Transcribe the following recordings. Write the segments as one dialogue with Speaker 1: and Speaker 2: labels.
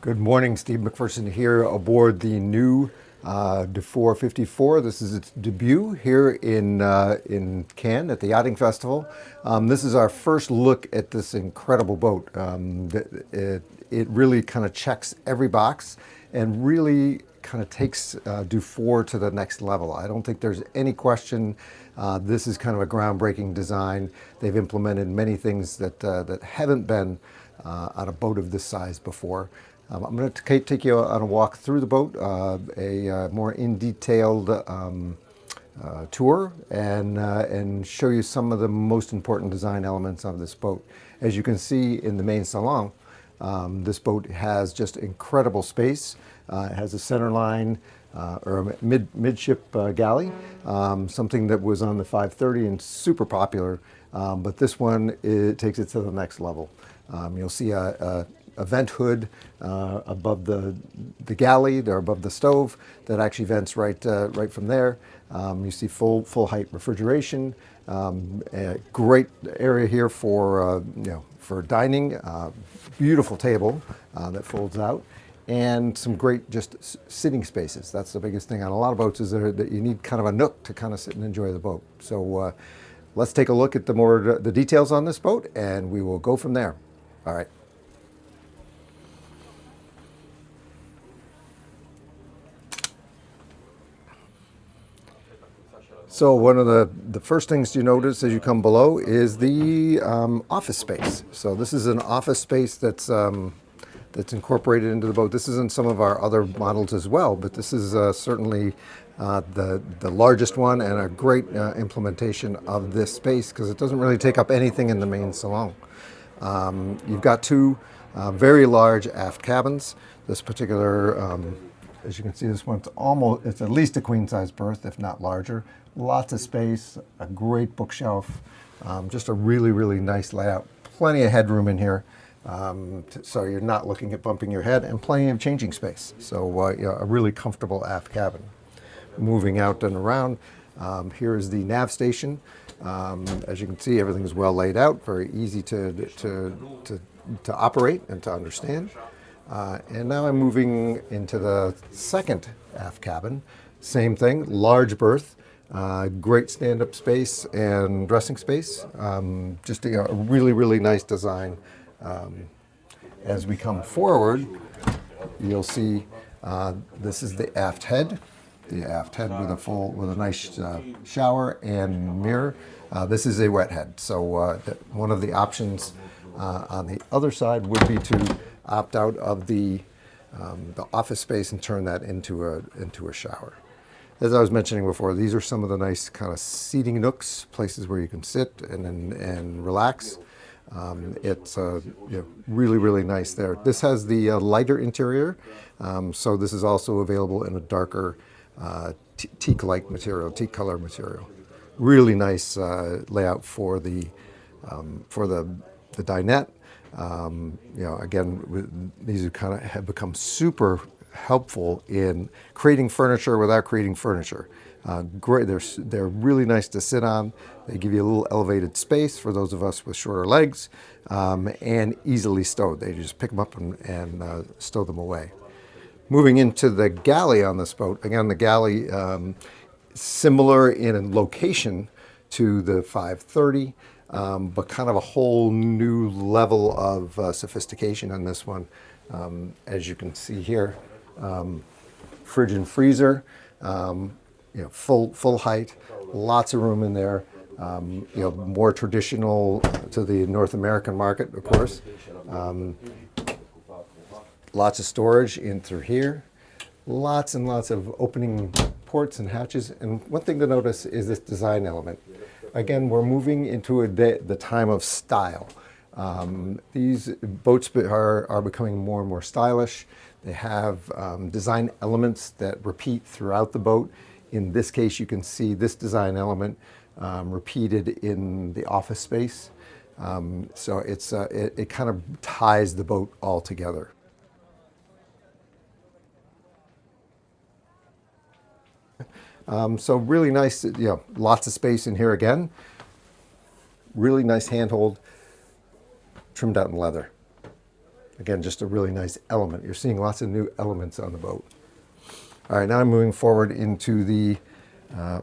Speaker 1: Good morning, Steve McPherson here aboard the new Dufour 54. This is its debut here in Cannes at the Yachting Festival. This is our first look at this incredible boat. It really kind of checks every box and really kind of takes Dufour to the next level. I don't think there's any question this is kind of a groundbreaking design. They've implemented many things that haven't been on a boat of this size before. I'm going to take you on a walk through the boat, a more in-detailed tour, and show you some of the most important design elements of this boat. As you can see in the main salon, this boat has just incredible space. It has a center line or a midship galley, something that was on the 530 and super popular, but this one takes it to the next level. You'll see a vent hood above the galley, or above the stove, that actually vents right from there. You see full height refrigeration. A great area here for for dining. Beautiful table that folds out, and some great just sitting spaces. That's the biggest thing on a lot of boats, is that you need kind of a nook to kind of sit and enjoy the boat. So let's take a look at the details on this boat, and we will go from there. All right. So one of the first things you notice as you come below is the office space. So this is an office space that's incorporated into the boat. This isn't some of our other models as well, but this is certainly the largest one, and a great implementation of this space, because it doesn't really take up anything in the main salon. You've got two very large aft cabins. This particular, as you can see, this one's it's at least a queen size berth, if not larger. Lots of space, a great bookshelf, just a really nice layout. Plenty of headroom in here, so you're not looking at bumping your head, and plenty of changing space. So a really comfortable aft cabin. Moving out and around, here is the nav station. As you can see, everything is well laid out, very easy to operate and to understand. And now I'm moving into the second aft cabin. Same thing, large berth, great stand-up space and dressing space. Just a really nice design. As we come forward, you'll see this is the aft head. The aft head with a nice shower and mirror. This is a wet head, so one of the options on the other side would be to opt out of the office space and turn that into a shower. As I was mentioning before, these are some of the nice kind of seating nooks, places where you can sit and relax. It's really nice there. This has the lighter interior, so this is also available in a darker teak-like material, teak color material. Really nice layout for the dinette. Again, these have become super helpful in creating furniture without creating furniture. Great, they're really nice to sit on. They give you a little elevated space for those of us with shorter legs, and easily stowed. They just pick them up and stow them away. Moving into the galley on this boat, again, the galley, similar in location to the 530, but kind of a whole new level of sophistication on this one. As you can see here, fridge and freezer, full height, lots of room in there. More traditional to the North American market, of course. Lots of storage in through here. Lots and lots of opening ports and hatches. And one thing to notice is this design element. Again, we're moving into the time of style. These boats are becoming more and more stylish. They have design elements that repeat throughout the boat. In this case, you can see this design element repeated in the office space. So it kind of ties the boat all together. So really nice, lots of space in here again. Really nice handhold, trimmed out in leather. Again, just a really nice element. You're seeing lots of new elements on the boat. All right, now I'm moving forward into the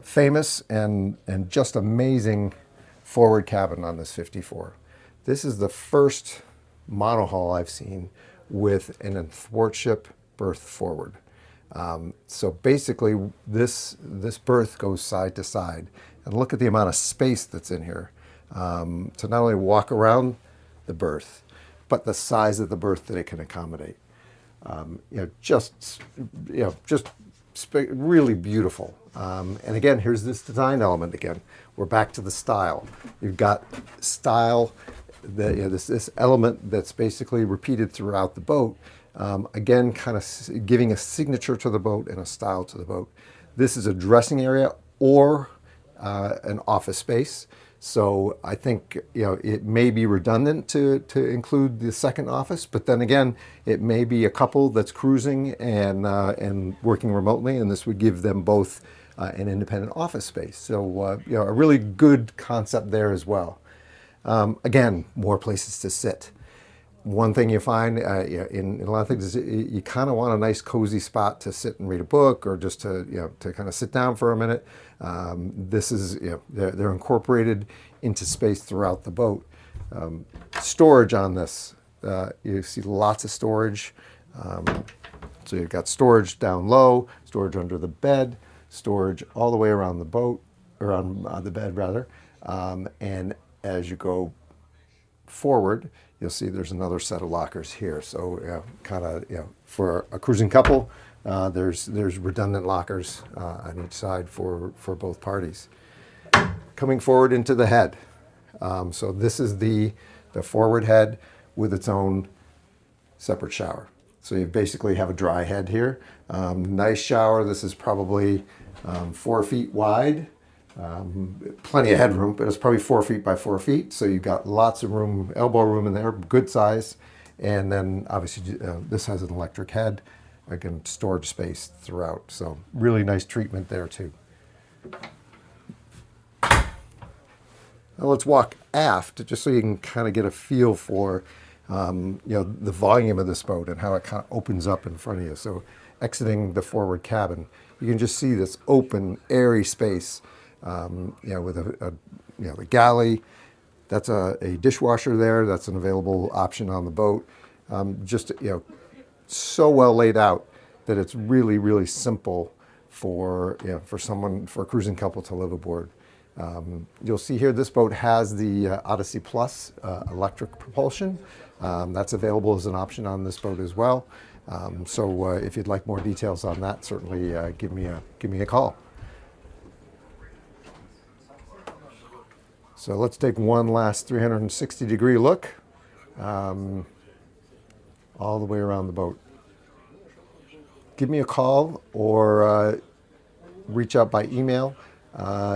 Speaker 1: famous and just amazing forward cabin on this 54. This is the first monohull I've seen with an athwartship berth forward. So basically, this berth goes side to side, and look at the amount of space that's in here to not only walk around the berth, but the size of the berth that it can accommodate. Just really beautiful. And again, here's this design element again. We're back to the style. You've got style, this element that's basically repeated throughout the boat. Again, kind of giving a signature to the boat and a style to the boat. This is a dressing area or an office space. So I think it may be redundant to include the second office, but then again, it may be a couple that's cruising and working remotely, and this would give them both an independent office space. So a really good concept there as well. Again, more places to sit. One thing you find in a lot of things is you kind of want a nice cozy spot to sit and read a book, or just to kind of sit down for a minute. This is they're incorporated into space throughout the boat. Storage on this, you see lots of storage. So you've got storage down low, storage under the bed, storage all the way around the boat, or on the bed rather. And as you go forward, you'll see there's another set of lockers here. So kind of for a cruising couple, there's redundant lockers on each side for both parties. Coming forward into the head. So this is the forward head with its own separate shower. So you basically have a dry head here. Nice shower. This is probably 4 feet wide. Plenty of headroom, but it's probably 4 feet by 4 feet. So you've got lots of room, elbow room in there, good size. And then obviously this has an electric head, again, storage space throughout. So really nice treatment there too. Now let's walk aft, just so you can kind of get a feel for the volume of this boat and how it kind of opens up in front of you. So exiting the forward cabin, you can just see this open, airy space. With the galley, that's a dishwasher there. That's an available option on the boat. Just so well laid out that it's really, really simple for a cruising couple to live aboard. You'll see here this boat has the Odyssey Plus electric propulsion. That's available as an option on this boat as well. So if you'd like more details on that, certainly give me a call. So let's take one last 360-degree look all the way around the boat. Give me a call or reach out by email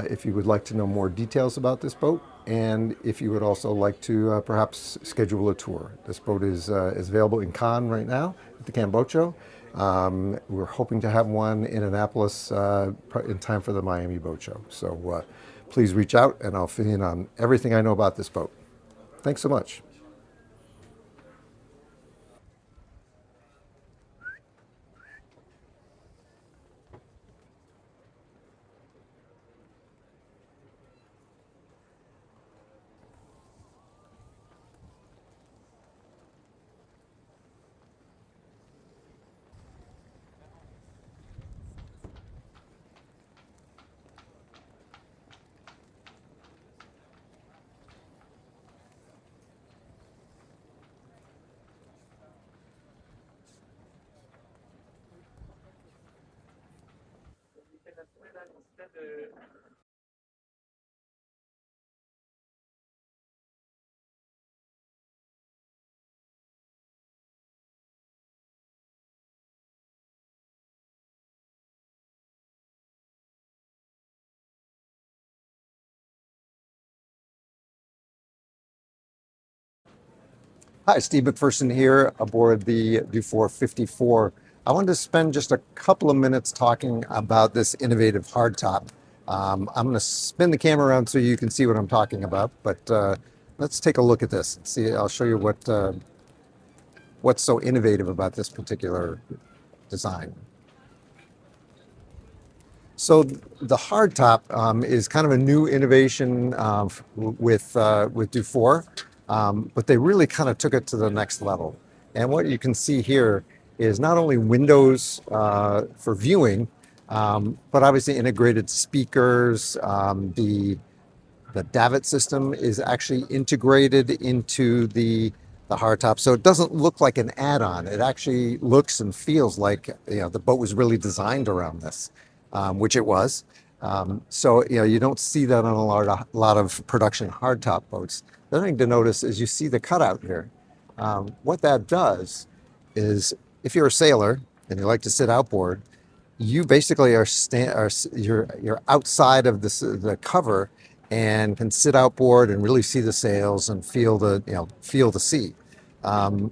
Speaker 1: if you would like to know more details about this boat, and if you would also like to perhaps schedule a tour. This boat is available in Cannes right now at the Cannes Boatshow. We're hoping to have one in Annapolis in time for the Miami Boat Show. So please reach out and I'll fill in on everything I know about this boat. Thanks so much. Hi, Steve McPherson here aboard the Dufour 54. I wanted to spend just a couple of minutes talking about this innovative hardtop. I'm going to spin the camera around so you can see what I'm talking about, but let's take a look at this. See, I'll show you what what's so innovative about this particular design. So the hardtop is kind of a new innovation with Dufour, but they really kind of took it to the next level. And what you can see here is not only windows for viewing, but obviously integrated speakers. The Davit system is actually integrated into the hardtop, so it doesn't look like an add-on. It actually looks and feels like the boat was really designed around this, which it was. So you don't see that on a lot of production hardtop boats. The other thing to notice is you see the cutout here. What that does is, if you're a sailor and you like to sit outboard, you basically you're outside of the cover and can sit outboard and really see the sails and feel the sea. Um,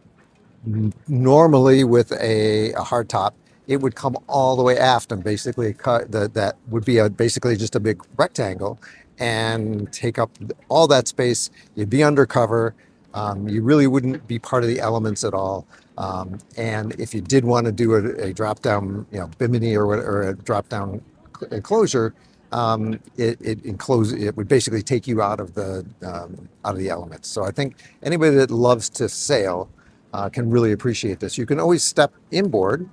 Speaker 1: Normally with a hardtop, it would come all the way aft and basically that would be basically just a big rectangle and take up all that space. You'd be undercover. You really wouldn't be part of the elements at all. And if you did want to do a drop down, bimini or a drop down enclosure, it would basically take you out of the elements. So I think anybody that loves to sail can really appreciate this. You can always step inboard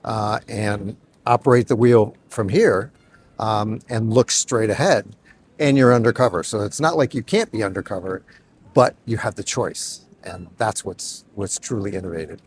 Speaker 1: and operate the wheel from here and look straight ahead, and you're undercover. So it's not like you can't be undercover, but you have the choice, and that's what's truly innovative.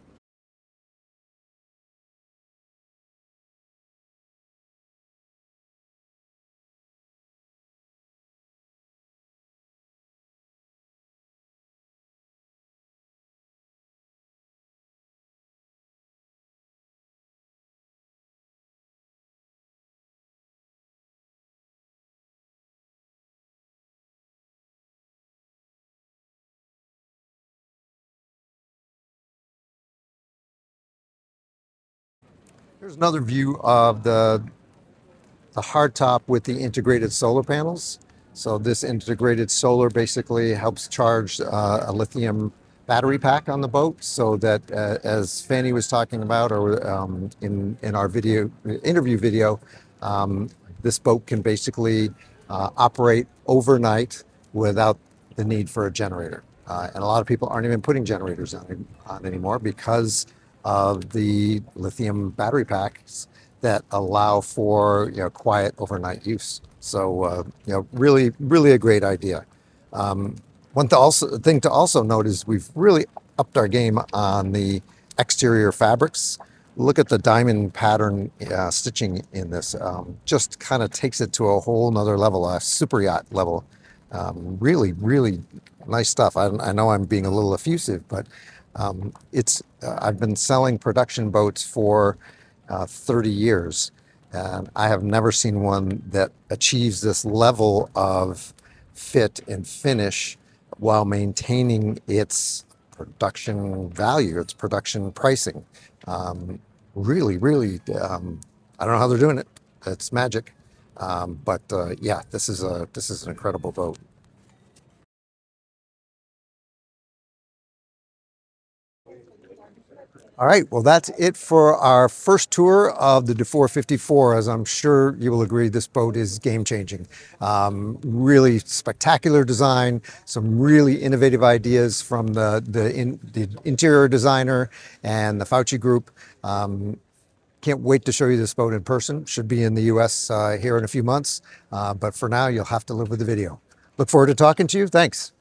Speaker 1: Here's another view of the hardtop with the integrated solar panels. So this integrated solar basically helps charge a lithium battery pack on the boat, so that as Fanny was talking about, or in our interview video, this boat can basically operate overnight without the need for a generator. And a lot of people aren't even putting generators on anymore because of the lithium battery packs that allow for quiet overnight use. So really, really a great idea. One thing to also note is we've really upped our game on the exterior fabrics. Look at the diamond pattern stitching in this. Just kind of takes it to a whole nother level, a super yacht level. Really, really nice stuff. I know I'm being a little effusive, but I've been selling production boats for 30 years, and I have never seen one that achieves this level of fit and finish while maintaining its production value, its production pricing. Really, really, I don't know how they're doing it. It's magic. But yeah, this is an incredible boat. All right, well, that's it for our first tour of the Dufour 54. As I'm sure you will agree, this boat is game-changing. Really spectacular design, some really innovative ideas from the interior designer and the Fauci group. Can't wait to show you this boat in person. Should be in the US here in a few months, but for now, you'll have to live with the video. Look forward to talking to you. Thanks.